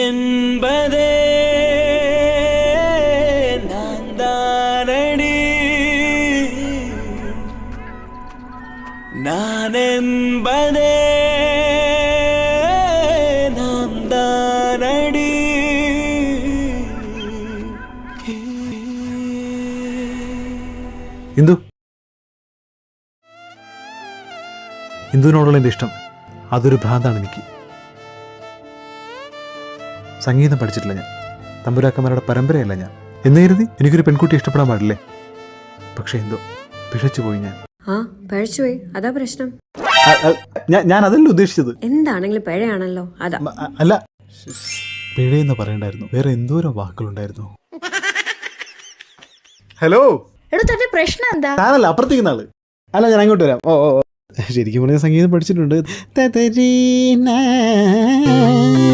என்பதே நான் தானடி நான் என்பதே நாம் தானடி ഇന്ദുവിനോടുള്ള എൻ്റെ ഇഷ്ടം അതൊരു ഭ്രാന്താണ് എനിക്ക്. സംഗീതം പഠിച്ചിട്ടില്ല ഞാൻ, തമ്പുരാക്കന്മാരുടെ പരമ്പരയല്ല ഞാൻ. എന്ന് കരുതി എനിക്കൊരു പെൺകുട്ടി ഇഷ്ടപ്പെടാൻ പാടില്ലേ? പക്ഷെ എന്തോ പിഴച്ചുപോയി ഞാൻ. പഴച്ചുപോയി, അതാ പ്രശ്നം. ഞാൻ അതല്ല ഉദ്ദേശിച്ചത്. എന്താണെങ്കിലും പിഴയാണല്ലോ, അതാ. അല്ല, പിഴയെന്ന് പറയണ്ടായിരുന്നു, വേറെ എന്തോരം വാക്കുകളുണ്ടായിരുന്നു. ഹലോ, പ്രശ്നം എന്താ? താനല്ല അപ്പുറത്തേക്ക് നാള്. അല്ല, ഞാൻ അങ്ങോട്ട് വരാം. ഓ ശരിക്കും പറഞ്ഞാൽ സംഗീതം പഠിച്ചിട്ടുണ്ട്.